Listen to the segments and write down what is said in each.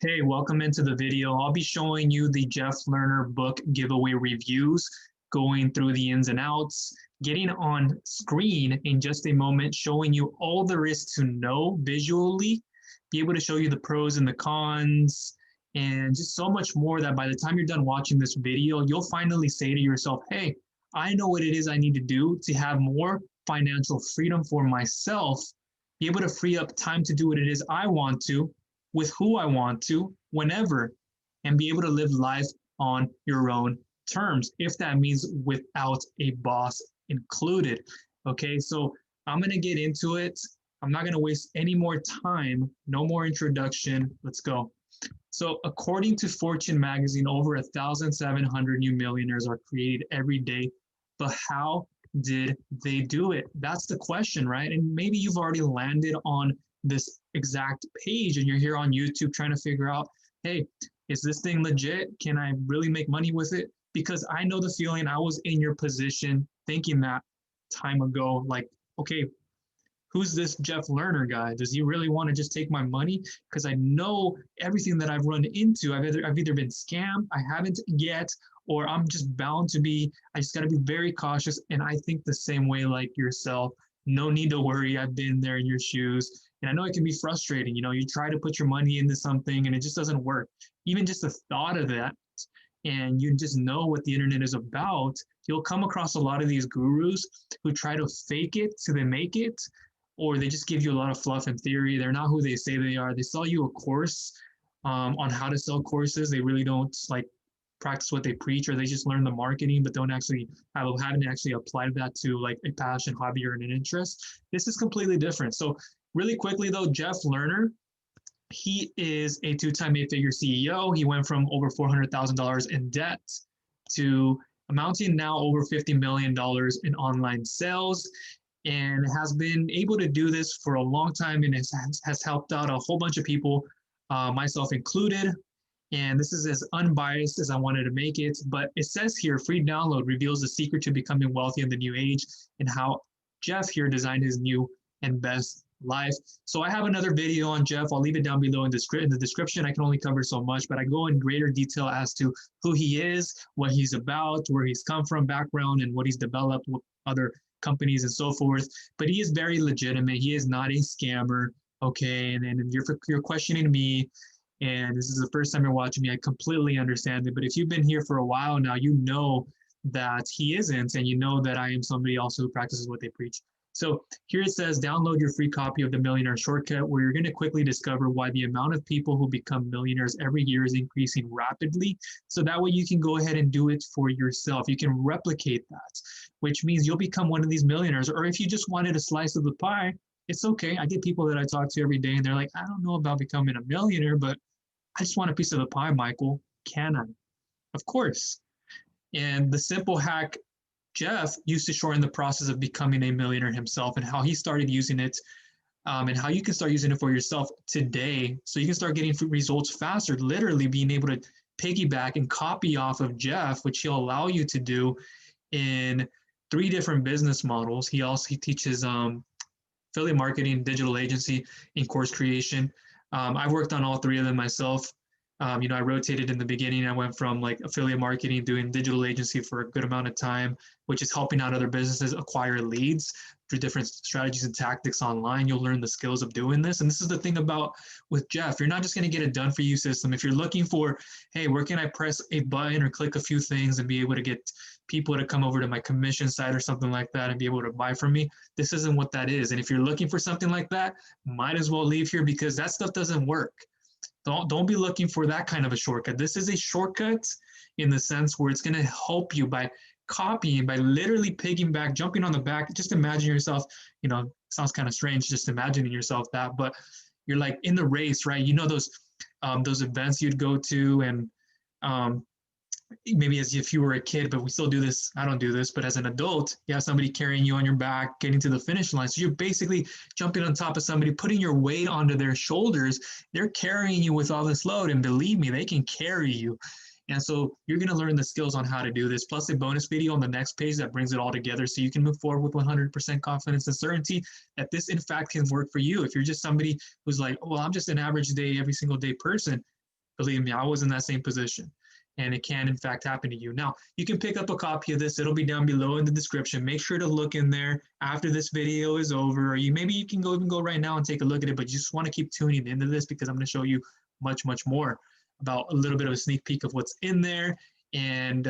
Hey, welcome into the video. I'll be showing you the Jeff Lerner book giveaway reviews, going through the ins and outs, getting on screen in just a moment, showing you all there is to know visually, be able to show you the pros and the cons, and just so much more that by the time you're done watching this video, you'll finally say to yourself, hey, I know what it is I need to do to have more financial freedom for myself, be able to free up time to do what it is I want to, with who I want to, whenever, and be able to live life on your own terms, if that means without a boss included. Okay, so I'm going to get into it. I'm not going to waste any more time. No more introduction. Let's go. So, according to Fortune magazine, over 1,700 new millionaires are created every day. But how did they do it? That's the question, right? And maybe you've already landed on this exact page and you're here on YouTube trying to figure out, hey, is this thing legit? Can I really make money with it? Because I know the feeling. I was in your position thinking that time ago, like, okay, who's this Jeff Lerner guy? Does he really want to just take my money? Because I know everything that I've run into. I've either been scammed, I haven't yet, or I'm just bound to be. I just got to be very cautious. And I think the same way like yourself. No need to worry. I've been there in your shoes. And I know it can be frustrating. You know, you try to put your money into something and it just doesn't work. Even just the thought of that, and you just know what the internet is about, you'll come across a lot of these gurus who try to fake it till they make it, or they just give you a lot of fluff and theory. They're not who they say they are. They sell you a course on how to sell courses. They really don't like practice what they preach, or they just learn the marketing, but don't actually haven't actually applied that to like a passion, hobby, or an interest. This is completely different. So really quickly though, Jeff Lerner, he is a two-time eight-figure CEO. He went from over $400,000 in debt to amounting now over $50 million in online sales, and has been able to do this for a long time, and has helped out a whole bunch of people, myself included. And this is as unbiased as I wanted to make it. But it says here, free download reveals the secret to becoming wealthy in the new age and how Jeff here designed his new and best life. So I have another video on Jeff. I'll leave it down below in the description. I can only cover so much, but I go in greater detail as to who he is, what he's about, where he's come from, background, and what he's developed with other companies and so forth. But he is very legitimate. He is not a scammer. Okay, and you're questioning me, and this is the first time you're watching me. I completely understand it. But if you've been here for a while now, you know that he isn't, and you know that I am somebody also who practices what they preach. So here it says, download your free copy of the Millionaire Shortcut, where you're going to quickly discover why the amount of people who become millionaires every year is increasing rapidly. So that way you can go ahead and do it for yourself. You can replicate that, which means you'll become one of these millionaires. Or if you just wanted a slice of the pie, it's okay. I get people that I talk to every day and they're like, I don't know about becoming a millionaire, but I just want a piece of the pie, Michael. Can I? Of course. And the simple hack Jeff used to shorten the process of becoming a millionaire himself, and how he started using it, and how you can start using it for yourself today, so you can start getting results faster, literally being able to piggyback and copy off of Jeff, which he'll allow you to do in 3 different business models. He teaches affiliate marketing, digital agency, and course creation. I've worked on all 3 of them myself. I rotated in the beginning. I went from like affiliate marketing, doing digital agency for a good amount of time, which is helping out other businesses acquire leads through different strategies and tactics online. You'll learn the skills of doing this. And this is the thing about with Jeff, you're not just going to get a done for you system. If you're looking for, hey, where can I press a button or click a few things and be able to get people to come over to my commission site or something like that and be able to buy from me, this isn't what that is. And if you're looking for something like that, might as well leave here, because that stuff doesn't work. Don't be looking for that kind of a shortcut. This is a shortcut in the sense where it's going to help you by copying, by literally piggybacking, jumping on the back. Just imagine yourself, sounds kind of strange just imagining yourself that, but you're like in the race, right? You know, those events you'd go to, and maybe as if you were a kid, but we still do this. I don't do this, but as an adult, you have somebody carrying you on your back, getting to the finish line. So you're basically jumping on top of somebody, putting your weight onto their shoulders. They're carrying you with all this load, and believe me, they can carry you. And so you're going to learn the skills on how to do this, plus a bonus video on the next page that brings it all together, so you can move forward with 100% confidence and certainty that this, in fact, can work for you. If you're just somebody who's like, well, I'm just an average day, every single day person, Believe me, I was in that same position. And it can, in fact, happen to you. Now, you can pick up a copy of this. It'll be down below in the description. Make sure to look in there after this video is over. Or maybe you can go right now and take a look at it, but you just want to keep tuning into this because I'm going to show you much, much more about a little bit of a sneak peek of what's in there. And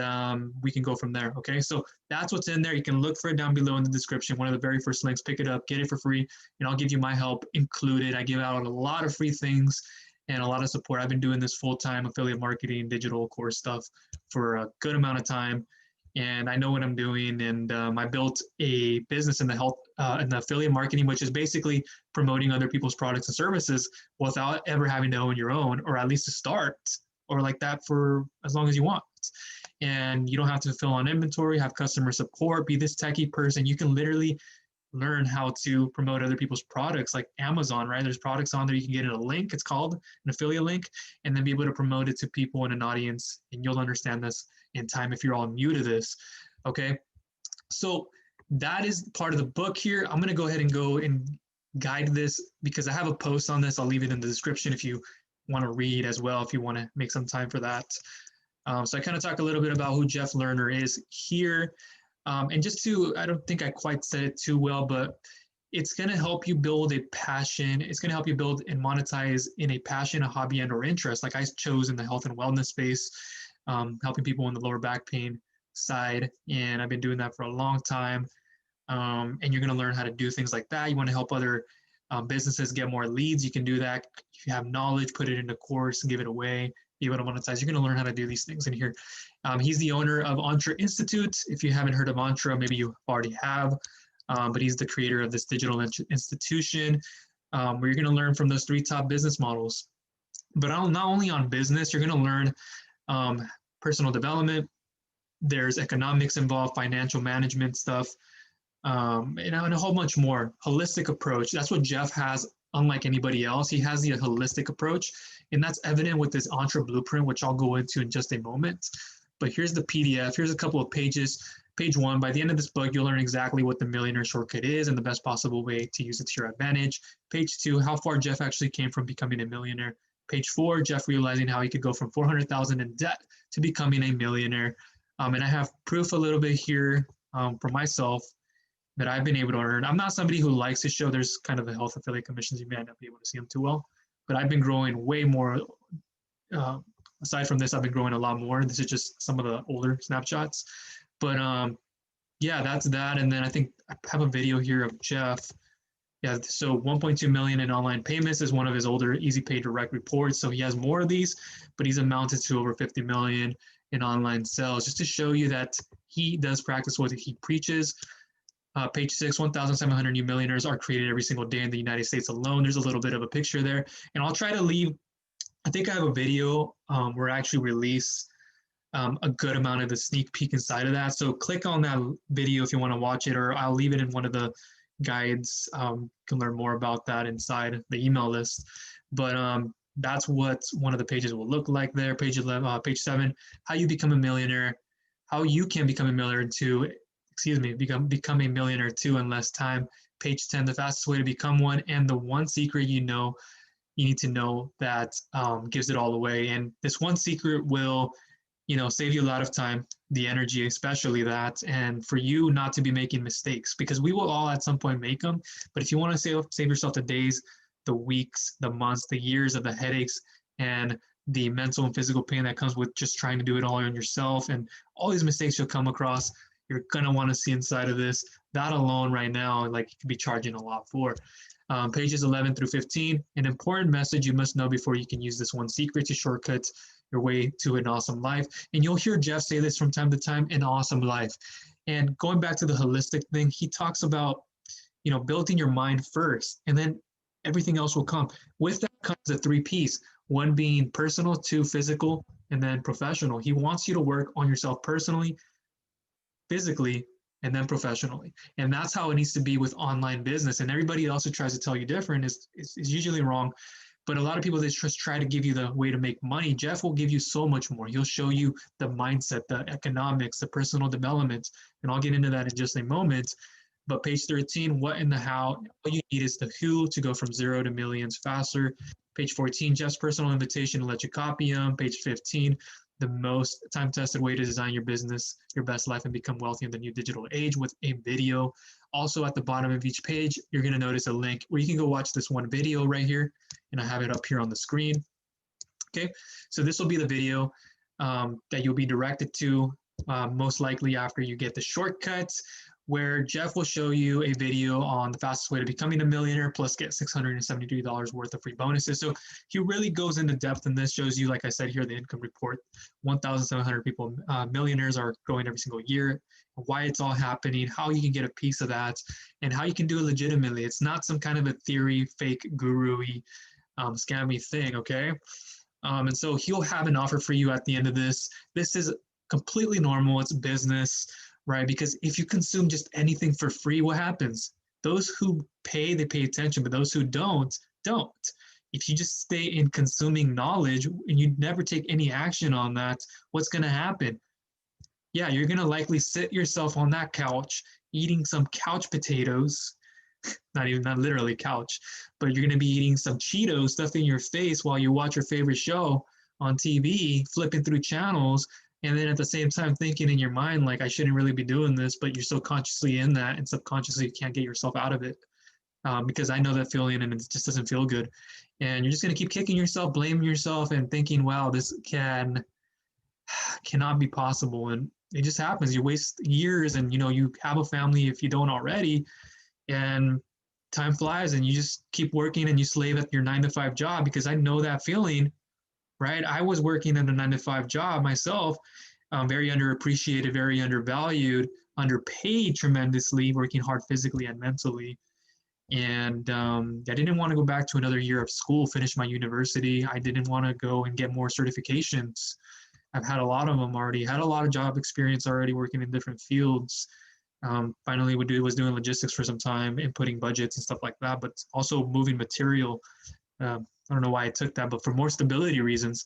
we can go from there. Okay, so that's what's in there. You can look for it down below in the description. One of the very first links, pick it up, get it for free, and I'll give you my help included. I give out a lot of free things and a lot of support. I've been doing this full-time affiliate marketing, digital course stuff for a good amount of time, and I know what I'm doing. And I built a business in the affiliate marketing, which is basically promoting other people's products and services without ever having to own your own, or at least to start, or like that for as long as you want. And you don't have to fill on inventory, have customer support, be this techie person. You can literally learn how to promote other people's products, like Amazon, right? There's products on there you can get in a link. It's called an affiliate link, and then be able to promote it to people in an audience. And you'll understand this in time if you're all new to this. Okay, so that is part of the book here. I'm going to go ahead and go and guide this because I have a post on this. I'll leave it in the description if you want to read as well, if you want to make some time for that. So I kind of talk a little bit about who Jeff Lerner is here. And just to, I don't think I quite said it too well, but it's going to help you build a passion. It's going to help you build and monetize in a passion, a hobby, and or interest. Like I chose in the health and wellness space, helping people in the lower back pain side. And I've been doing that for a long time. And you're going to learn how to do things like that. You want to help other businesses get more leads. You can do that. If you have knowledge, put it in a course and give it away. Be able to monetize. You're going to learn how to do these things in here. He's the owner of Entre Institute. If you haven't heard of Entre, maybe you already have, but he's the creator of this digital institution where you're going to learn from those 3 top business models. But not only on business, you're going to learn personal development. There's economics involved, financial management stuff, and a whole bunch more. Holistic approach. That's what Jeff has. Unlike anybody else, he has the holistic approach, and that's evident with this Entre Blueprint, which I'll go into in just a moment. But here's the PDF. Here's a couple of pages. Page 1, by the end of this book, you'll learn exactly what the Millionaire Shortcut is and the best possible way to use it to your advantage. Page 2, how far Jeff actually came from becoming a millionaire. Page 4, Jeff realizing how he could go from $400,000 in debt to becoming a millionaire. And I have proof a little bit here for myself that I've been able to earn. I'm not somebody who likes to show. There's kind of the health affiliate commissions. You may not be able to see them too well, but I've been growing way more. Aside from this, I've been growing a lot more. This is just some of the older snapshots. But yeah, that's that. And then I think I have a video here of Jeff. Yeah, so 1.2 million in online payments is one of his older Easy Pay Direct reports. So he has more of these, but he's amounted to over 50 million in online sales, just to show you that he does practice what he preaches. Page 6, 1,700 new millionaires are created every single day in the United States alone. There's a little bit of a picture there. And I'll try to leave, I think I have a video where I actually release a good amount of the sneak peek inside of that. So click on that video if you want to watch it, or I'll leave it in one of the guides. You can learn more about that inside the email list. But that's what one of the pages will look like there. Page 11, page 7, how you become a millionaire, how you can become a millionaire become a millionaire too in less time. Page 10, the fastest way to become one, and the one secret you need to know that gives it all away. And this one secret will, save you a lot of time, the energy, especially that, and for you not to be making mistakes, because we will all at some point make them. But if you want to save yourself the days, the weeks, the months, the years of the headaches and the mental and physical pain that comes with just trying to do it all on yourself, and all these mistakes you'll come across, you're going to want to see inside of this. That alone right now, like, you could be charging a lot for. Pages 11 through 15, an important message you must know before you can use this one secret to shortcut your way to an awesome life. And you'll hear Jeff say this from time to time, an awesome life. And going back to the holistic thing, he talks about, building your mind first, and then everything else will come. With that comes the 3 Ps, one being personal, 2 physical, and then professional. He wants you to work on yourself personally, physically, and then professionally. And that's how it needs to be with online business. And everybody else who tries to tell you different is usually wrong. But a lot of people that just try to give you the way to make money, Jeff will give you so much more. He'll show you the mindset, the economics, the personal development, and I'll get into that in just a moment. But page 13, what and the how. All you need is the who to go from 0 to millions faster. Page 14, Jeff's personal invitation to let you copy them. Page 15, the most time-tested way to design your business, your best life, and become wealthy in the new digital age with a video. Also at the bottom of each page, you're going to notice a link where you can go watch this one video right here, and I have it up here on the screen. Okay, so this will be the video that you'll be directed to, most likely after you get the shortcuts, where Jeff will show you a video on the fastest way to becoming a millionaire, plus get $673 worth of free bonuses. So he really goes into depth in this, shows you, like I said here, the income report, 1,700 people, millionaires are growing every single year, why it's all happening, how you can get a piece of that, and how you can do it legitimately. It's not some kind of a theory, fake guru-y, scammy thing, okay? And so he'll have an offer for you at the end of this. This is completely normal. It's business, right? Because if you consume just anything for free, what happens? Those who pay, they pay attention, but those who don't. If you just stay in consuming knowledge and you never take any action on that, what's going to happen? Yeah, you're going to likely sit yourself on that couch eating some couch potatoes, not literally couch, but you're going to be eating some Cheetos stuffed in your face while you watch your favorite show on TV, flipping through channels, and then at the same time thinking in your mind, like, I shouldn't really be doing this, but you're so consciously in that, and subconsciously you can't get yourself out of it. Because I know that feeling, and it just doesn't feel good. And you're just going to keep kicking yourself, blaming yourself, and thinking, wow, this cannot be possible. And it just happens. You waste years, and you have a family if you don't already, and time flies, and you just keep working, and you slave at your 9-to-5 job, because I know that feeling. Right? I was working in a 9-to-5 job myself, very underappreciated, very undervalued, underpaid tremendously, working hard physically and mentally. And I didn't want to go back to another year of school, finish my university. I didn't want to go and get more certifications. I've had a lot of them already, had a lot of job experience already working in different fields. Finally, was doing logistics for some time, inputting budgets and stuff like that, but also moving material. I don't know why I took that, but for more stability reasons.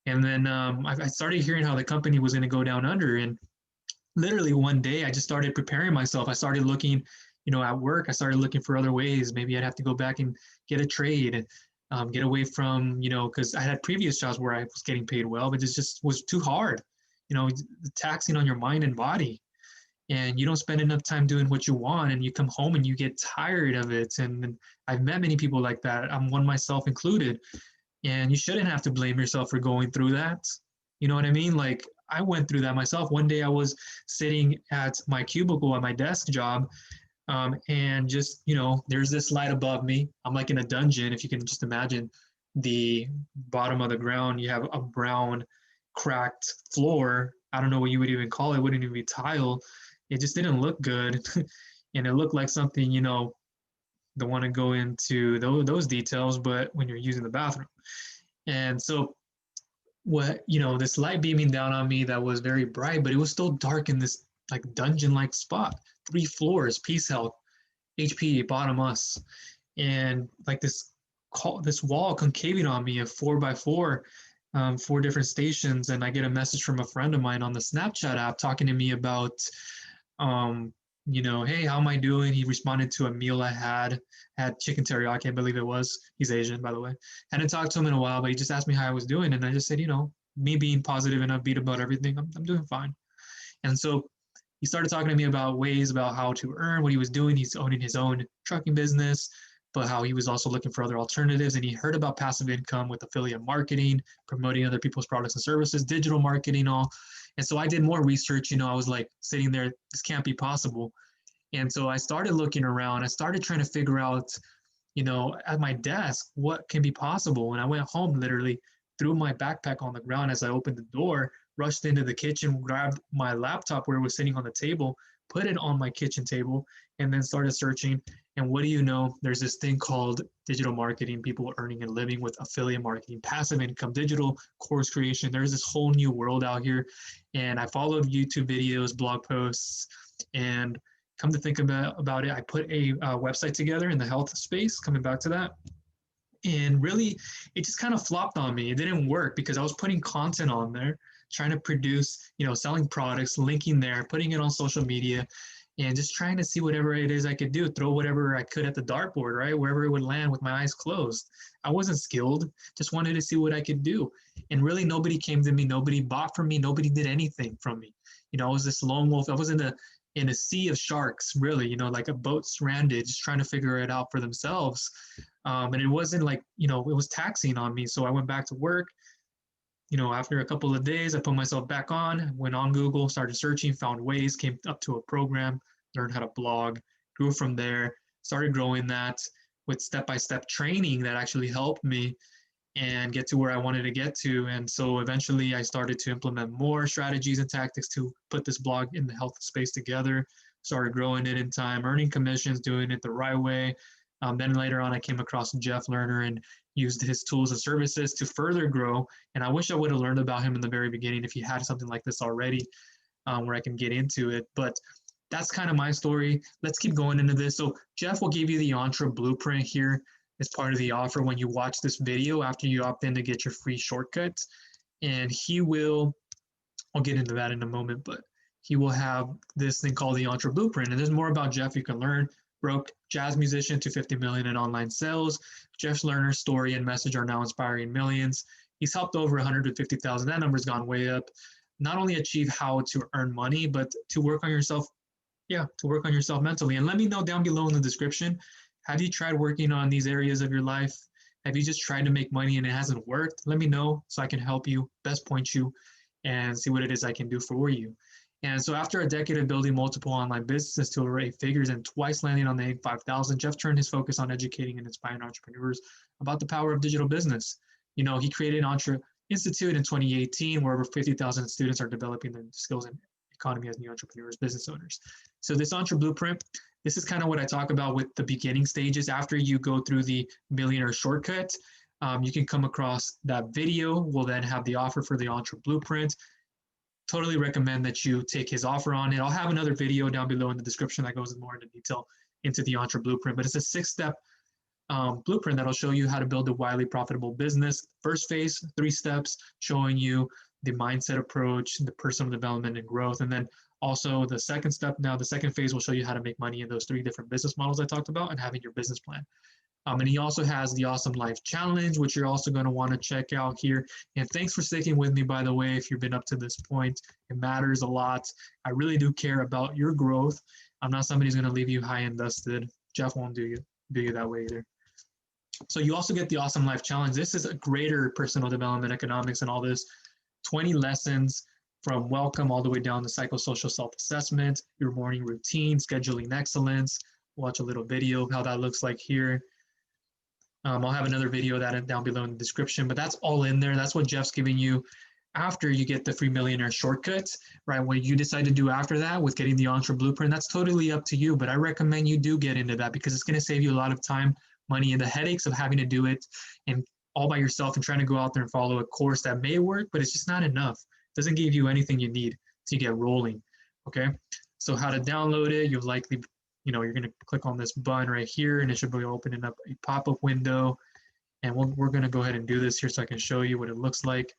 And then I started hearing how the company was going to go down under. And literally one day, I just started preparing myself. I started looking, at work. I started looking for other ways. Maybe I'd have to go back and get a trade, get away from, because I had previous jobs where I was getting paid well, but it just was too hard, taxing on your mind and body. And you don't spend enough time doing what you want, and you come home and you get tired of it. And I've met many people like that. I'm one myself included. And you shouldn't have to blame yourself for going through that. You know what I mean? Like, I went through that myself. One day I was sitting at my cubicle at my desk job, and just, there's this light above me. I'm like in a dungeon. If you can just imagine the bottom of the ground, you have a brown, cracked floor. I don't know what you would even call it. It wouldn't even be tile. It just didn't look good. And it looked like something, don't want to go into those details, but when you're using the bathroom. And so this light beaming down on me that was very bright, but it was still dark in this like dungeon-like spot, 3 floors, peace health, HP, bottom us. And like this wall concaving on me of 4x4, 4 different stations. And I get a message from a friend of mine on the Snapchat app talking to me about, hey, how am I doing? He responded to a meal I had chicken teriyaki, I believe it was. He's Asian, by the way. Hadn't talked to him in a while, but he just asked me how I was doing. And I just said, me being positive and upbeat about everything, I'm doing fine. And so he started talking to me about ways about how to earn, what he was doing. He's owning his own trucking business, but how he was also looking for other alternatives. And he heard about passive income with affiliate marketing, promoting other people's products and services, digital marketing, all. And so I did more research. I was like sitting there, this can't be possible. And so I started looking around. I started trying to figure out, at my desk, what can be possible. And I went home, literally threw my backpack on the ground as I opened the door, rushed into the kitchen, grabbed my laptop where it was sitting on the table, put it on my kitchen table, and then started searching. And what do you know? There's this thing called digital marketing, people earning and living with affiliate marketing, passive income, digital course creation. There's this whole new world out here. And I followed YouTube videos, blog posts, and come to think about it, I put a website together in the health space, coming back to that. And really, it just kind of flopped on me. It didn't work because I was putting content on there, trying to produce, selling products, linking there, putting it on social media. and just trying to see whatever it is I could do, throw whatever I could at the dartboard, right? Wherever it would land with my eyes closed. I wasn't skilled, just wanted to see what I could do. And really nobody came to me, nobody bought from me, nobody did anything from me. I was this lone wolf. I was in a sea of sharks, really, like a boat stranded, just trying to figure it out for themselves. And it wasn't like, it was taxing on me. So I went back to work. After a couple of days, I put myself back on, went on Google, started searching, found ways, came up to a program, learned how to blog, grew from there, started growing that with step-by-step training that actually helped me and get to where I wanted to get to. And so eventually I started to implement more strategies and tactics to put this blog in the health space together, started growing it in time, earning commissions, doing it the right way. Then later on, I came across Jeff Lerner and used his tools and services to further grow. And I wish I would have learned about him in the very beginning if he had something like this already, where I can get into it. But that's kind of my story. Let's keep going into this. So Jeff will give you the Entre Blueprint here as part of the offer when you watch this video after you opt in to get your free shortcut. And I'll get into that in a moment, but he will have this thing called the Entre Blueprint. And there's more about Jeff you can learn. Broke jazz musician to 50 million in online sales. Jeff Lerner's story and message are now inspiring millions. He's helped over 150,000. That number's gone way up. Not only achieve how to earn money, but to work on yourself. To work on yourself mentally. And let me know down below in the description, have you tried working on these areas of your life? Have you just tried to make money and it hasn't worked? Let me know so I can help you, best point you, and see what it is I can do for you. And so after a decade of building multiple online businesses to over 8 figures and twice landing on the Inc. 5000, Jeff turned his focus on educating and inspiring entrepreneurs about the power of digital business. He created Entre Institute in 2018, where over 50,000 students are developing their skills in economy as new entrepreneurs, business owners. So this Entre Blueprint, this is kind of what I talk about with the beginning stages. After you go through the Millionaire Shortcut, you can come across that video. We'll then have the offer for the Entre Blueprint. Totally recommend that you take his offer on it. I'll have another video down below in the description that goes more into detail into the Entre Blueprint, but it's a 6-step blueprint that'll show you how to build a wildly profitable business. First phase, 3 steps, showing you the mindset approach, the personal development and growth. And then also the second step, now the second phase will show you how to make money in those 3 different business models I talked about and having your business plan. And he also has the Awesome Life Challenge, which you're also going to want to check out here. And thanks for sticking with me, by the way, if you've been up to this point. It matters a lot. I really do care about your growth. I'm not somebody who's going to leave you high and dusted. Jeff won't do you that way either. So you also get the Awesome Life Challenge. This is a greater personal development, economics, and all this. 20 lessons from welcome all the way down to psychosocial self-assessment, your morning routine, scheduling excellence. Watch a little video of how that looks like here. I'll have another video that down below in the description, but that's all in there. That's what Jeff's giving you after you get the free Millionaire Shortcut, right? What you decide to do after that with getting the Entre Blueprint, that's totally up to you, but I recommend you do get into that because it's going to save you a lot of time, money, and the headaches of having to do it and all by yourself and trying to go out there and follow a course that may work, but it's just not enough. It doesn't give you anything you need to get rolling, okay? So how to download it, you'll likely you're going to click on this button right here and it should be opening up a pop-up window. And we're going to go ahead and do this here so I can show you what it looks like.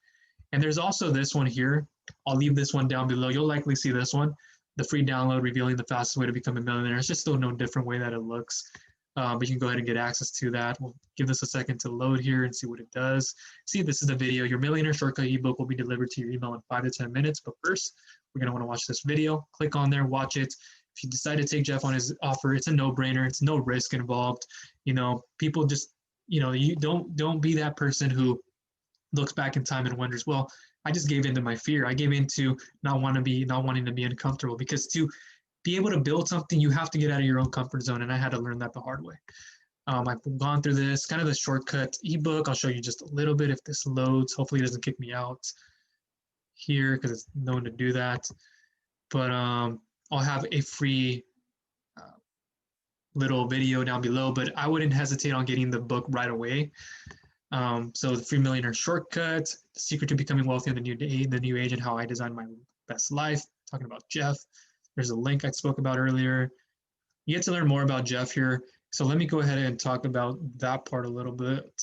And there's also this one here. I'll leave this one down below. You'll likely see this one, the free download revealing the fastest way to become a millionaire. It's just still no different way that it looks. But you can go ahead and get access to that. We'll give this a second to load here and see what it does. See, this is the video. Your Millionaire Shortcut ebook will be delivered to your email in 5 to 10 minutes. But first, we're going to want to watch this video. Click on there, watch it. If you decide to take Jeff on his offer, it's a no-brainer. It's no risk involved. People just, you don't be that person who looks back in time and wonders, well, I just gave in to my fear. I gave in to not wanting to be uncomfortable, because to be able to build something, you have to get out of your own comfort zone. And I had to learn that the hard way. I've gone through this kind of a shortcut ebook. I'll show you just a little bit if this loads. Hopefully it doesn't kick me out here because it's known to do that. But I'll have a free little video down below, but I wouldn't hesitate on getting the book right away. So the free Millionaire Shortcut, the secret to becoming wealthy in the new age and how I designed my best life. Talking about Jeff. There's a link I spoke about earlier. You get to learn more about Jeff here. So let me go ahead and talk about that part a little bit.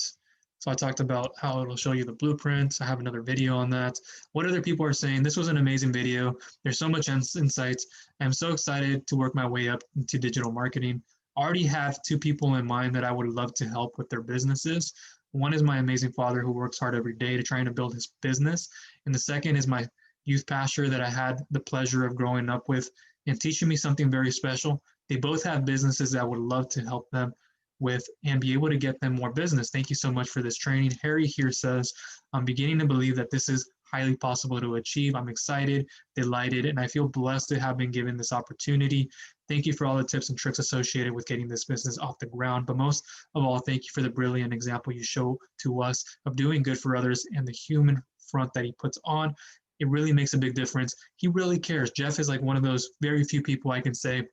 So I talked about how it'll show you the blueprints. I have another video on that. What other people are saying. This was an amazing video. There's so much insights. I'm so excited to work my way up into digital marketing. I already have two people in mind that I would love to help with their businesses. One is my amazing father who works hard every day to trying to build his business. And the second is my youth pastor that I had the pleasure of growing up with and teaching me something very special. They both have businesses that I would love to help them with and be able to get them more business. Thank you so much for this training. Harry here says, I'm beginning to believe that this is highly possible to achieve. I'm excited, delighted, and I feel blessed to have been given this opportunity. Thank you for all the tips and tricks associated with getting this business off the ground. But most of all, thank you for the brilliant example you show to us of doing good for others and the human front that he puts on. It really makes a big difference. He really cares. Jeff is like one of those very few people I can say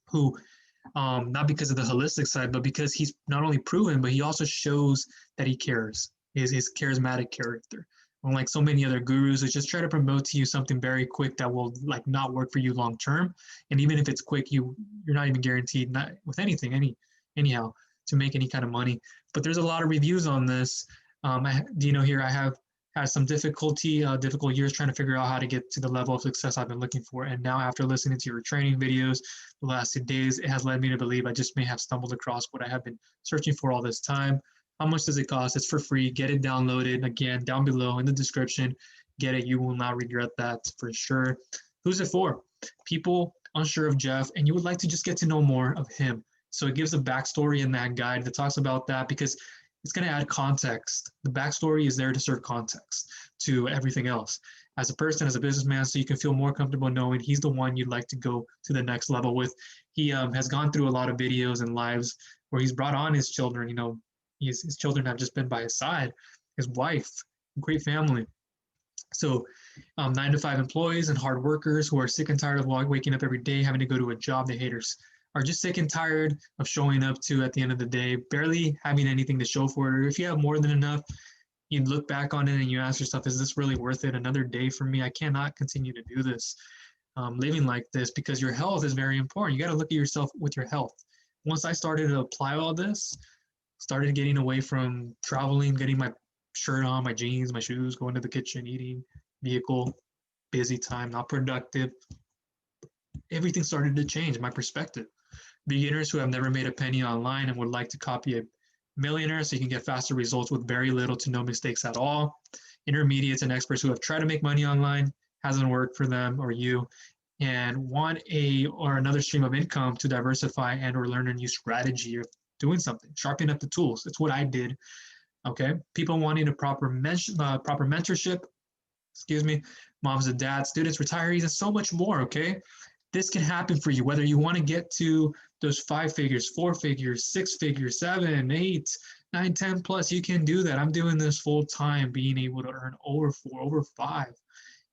who, not because of the holistic side, but because he's not only proven, but he also shows that he cares, his charismatic character. Unlike so many other gurus who just try to promote to you something very quick that will like not work for you long term. And even if it's quick, you're not even guaranteed not with anything, anyhow, to make any kind of money. But there's a lot of reviews on this. Here I have had some difficult years trying to figure out how to get to the level of success I've been looking for. And now after listening to your training videos the last 2 days, it has led me to believe I just may have stumbled across what I have been searching for all this time. How much does it cost? It's for free. Get it downloaded. Again, down below in the description. Get it. You will not regret that for sure. Who's it for? People unsure of Jeff, and you would like to just get to know more of him. So it gives a backstory in that guide that talks about that because it's going to add context. The backstory is there to serve context to everything else. As a person, as a businessman, so you can feel more comfortable knowing he's the one you'd like to go to the next level with. He has gone through a lot of videos and lives where he's brought on his children. His children have just been by his side, his wife, great family. So 9 to 5 employees and hard workers who are sick and tired of waking up every day, having to go to a job they hate or are just sick and tired of showing up to at the end of the day, barely having anything to show for it. Or if you have more than enough, you look back on it and you ask yourself, is this really worth it? Another day for me? I cannot continue to do this, living like this, because your health is very important. You got to look at yourself with your health. Once I started to apply all this, started getting away from traveling, getting my shirt on, my jeans, my shoes, going to the kitchen, eating, vehicle, busy time, not productive. Everything started to change, my perspective. Beginners who have never made a penny online and would like to copy a millionaire so you can get faster results with very little to no mistakes at all. Intermediates and experts who have tried to make money online, hasn't worked for them or you, and want another stream of income to diversify and or learn a new strategy of doing something, sharpen up the tools. It's what I did. Okay. People wanting a proper mentorship, moms and dads, students, retirees, and so much more. Okay. This can happen for you, whether you want to get to those 5 figures, 4 figures, 6 figures, 7, 8, 9, 10 plus, you can do that. I'm doing this full time, being able to earn over 4, over 5,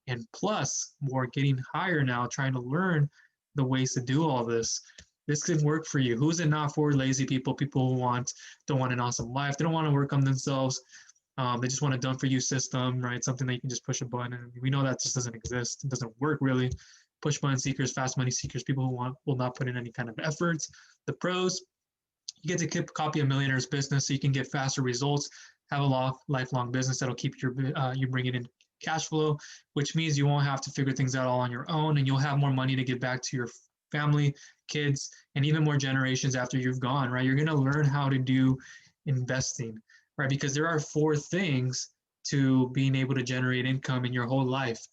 and plus more, getting higher now, trying to learn the ways to do all this. This can work for you. Who's it not for? Lazy people, people who don't want an awesome life. They don't want to work on themselves. They just want a done for you system, right? Something that you can just push a button. And we know that just doesn't exist. It doesn't work really. Push button seekers, fast money seekers, people who will not put in any kind of efforts. The pros, you get to copy a millionaire's business so you can get faster results, have a lifelong business that'll keep you bringing in cash flow, which means you won't have to figure things out all on your own, and you'll have more money to give back to your family, kids, and even more generations after you've gone, right? You're going to learn how to do investing, right? Because there are 4 things to being able to generate income in your whole life.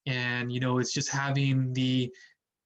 And, it's just having the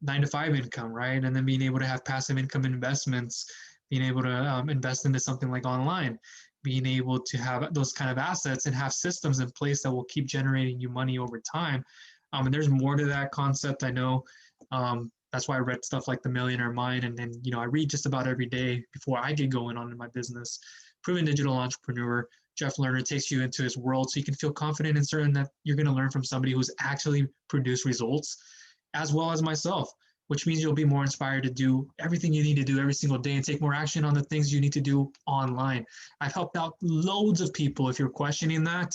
9 to 5 income, right? And then being able to have passive income investments, being able to invest into something like online, being able to have those kind of assets and have systems in place that will keep generating you money over time. And there's more to that concept. I know that's why I read stuff like The Millionaire Mind. And then, I read just about every day before I get going on in my business. Proven digital entrepreneur, Jeff Lerner takes you into his world so you can feel confident and certain that you're going to learn from somebody who's actually produced results, as well as myself, which means you'll be more inspired to do everything you need to do every single day and take more action on the things you need to do online. I've helped out loads of people. If you're questioning that,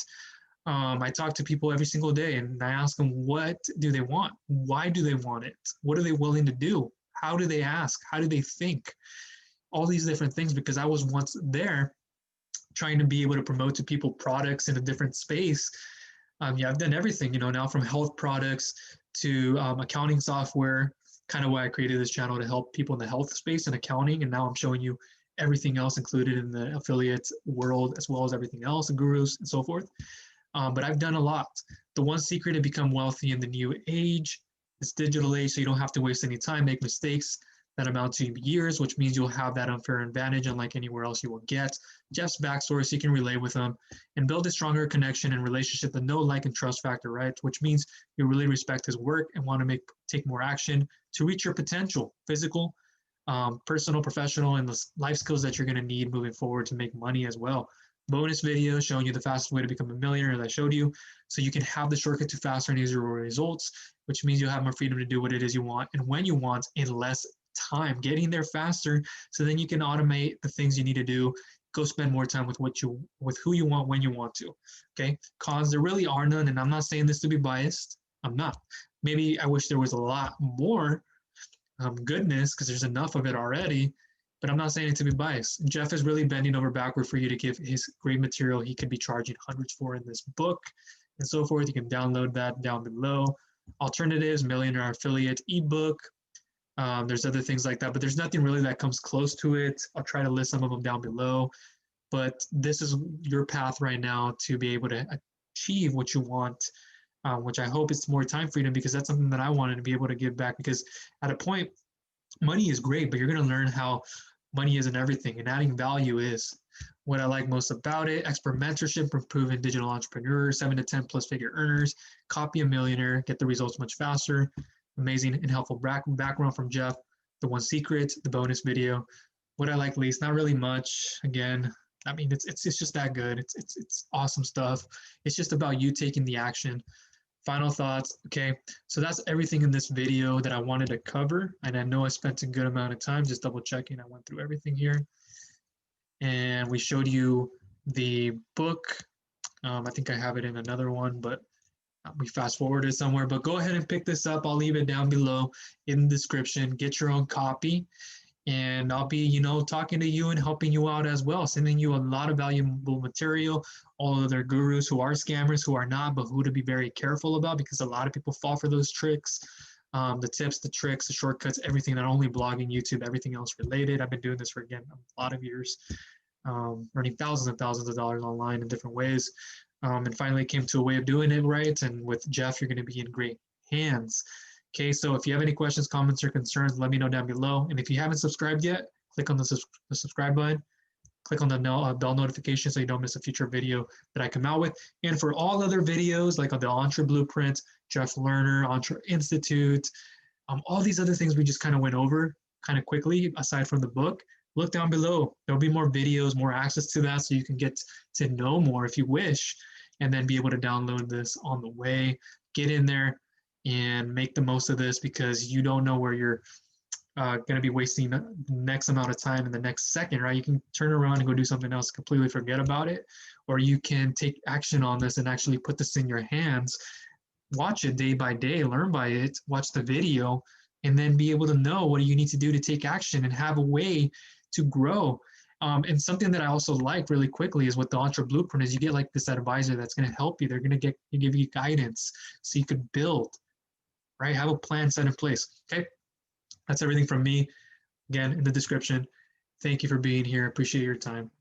I talk to people every single day and I ask them, what do they want? Why do they want it? What are they willing to do? How do they ask? How do they think? All these different things, because I was once there trying to be able to promote to people products in a different space. Yeah, I've done everything, now from health products to accounting software, kind of why I created this channel, to help people in the health space and accounting. And now I'm showing you everything else included in the affiliate world, as well as everything else, the gurus and so forth. But I've done a lot. The one secret to become wealthy in the new age, this digital age, so you don't have to waste any time, make mistakes that amount to years, which means you'll have that unfair advantage unlike anywhere else you will get. Jeff's backstory, so you can relate with him and build a stronger connection and relationship, the know, like, and trust factor, right? Which means you really respect his work and want to take more action to reach your potential, physical, personal, professional, and the life skills that you're going to need moving forward to make money as well. Bonus video showing you the fastest way to become a millionaire that I showed you, so you can have the shortcut to faster and easier results, which means you'll have more freedom to do what it is you want and when you want in less time, getting there faster, so then you can automate the things you need to do, go spend more time with who you want when you want to. Okay, cons, there really are none, and I'm not saying this to be biased. I'm not. Maybe I wish there was a lot more goodness, because there's enough of it already, but I'm not saying it to be biased. Jeff is really bending over backward for you to give his great material he could be charging hundreds for in this book and so forth. You can download that down below. Alternatives, Millionaire Affiliate ebook. There's other things like that, but there's nothing really that comes close to it. I'll try to list some of them down below, but this is your path right now to be able to achieve what you want, which I hope is more time freedom, because that's something that I wanted to be able to give back, because at a point, money is great, but you're going to learn how money isn't everything, and adding value is. What I like most about it: expert mentorship for proven digital entrepreneurs, 7 to 10 plus figure earners, copy a millionaire, get the results much faster. Amazing and helpful background from Jeff, the one secret, the bonus video. What I like least, not really much. Again, I mean, it's just that good. It's awesome stuff. It's just about you taking the action. Final thoughts. Okay, so that's everything in this video that I wanted to cover, and I know I spent a good amount of time just double checking. I went through everything here, and we showed you the book. I think I have it in another one, but we fast forwarded somewhere. But go ahead and pick this up. I'll leave it down below in the description. Get your own copy, and I'll be, talking to you and helping you out as well, sending you a lot of valuable material, all other gurus who are scammers, who are not, but who to be very careful about, because a lot of people fall for those tricks, the tips, the tricks, the shortcuts, everything, not only blogging, YouTube, everything else related. I've been doing this for, again, a lot of years, earning thousands and thousands of dollars online in different ways, and finally came to a way of doing it right. And with Jeff, you're going to be in great hands. Okay, so if you have any questions, comments, or concerns, let me know down below. And if you haven't subscribed yet, click on the subscribe button. Click on the bell notification so you don't miss a future video that I come out with. And for all other videos, like on the Entre Blueprint, Jeff Lerner, Entre Institute, all these other things we just kind of went over kind of quickly, aside from the book, look down below. There'll be more videos, more access to that, so you can get to know more if you wish, and then be able to download this on the way. Get in there and make the most of this, because you don't know where you're going to be wasting the next amount of time in the next second, right? You can turn around and go do something else, completely forget about it, or you can take action on this and actually put this in your hands, watch it day by day, learn by it, watch the video, and then be able to know what you need to do to take action and have a way to grow. And something that I also like really quickly is with the Entre Blueprint is you get like this advisor that's going to help you. They're going to give you guidance so you could build, right? Have a plan set in place. Okay. That's everything from me. Again, in the description. Thank you for being here. Appreciate your time.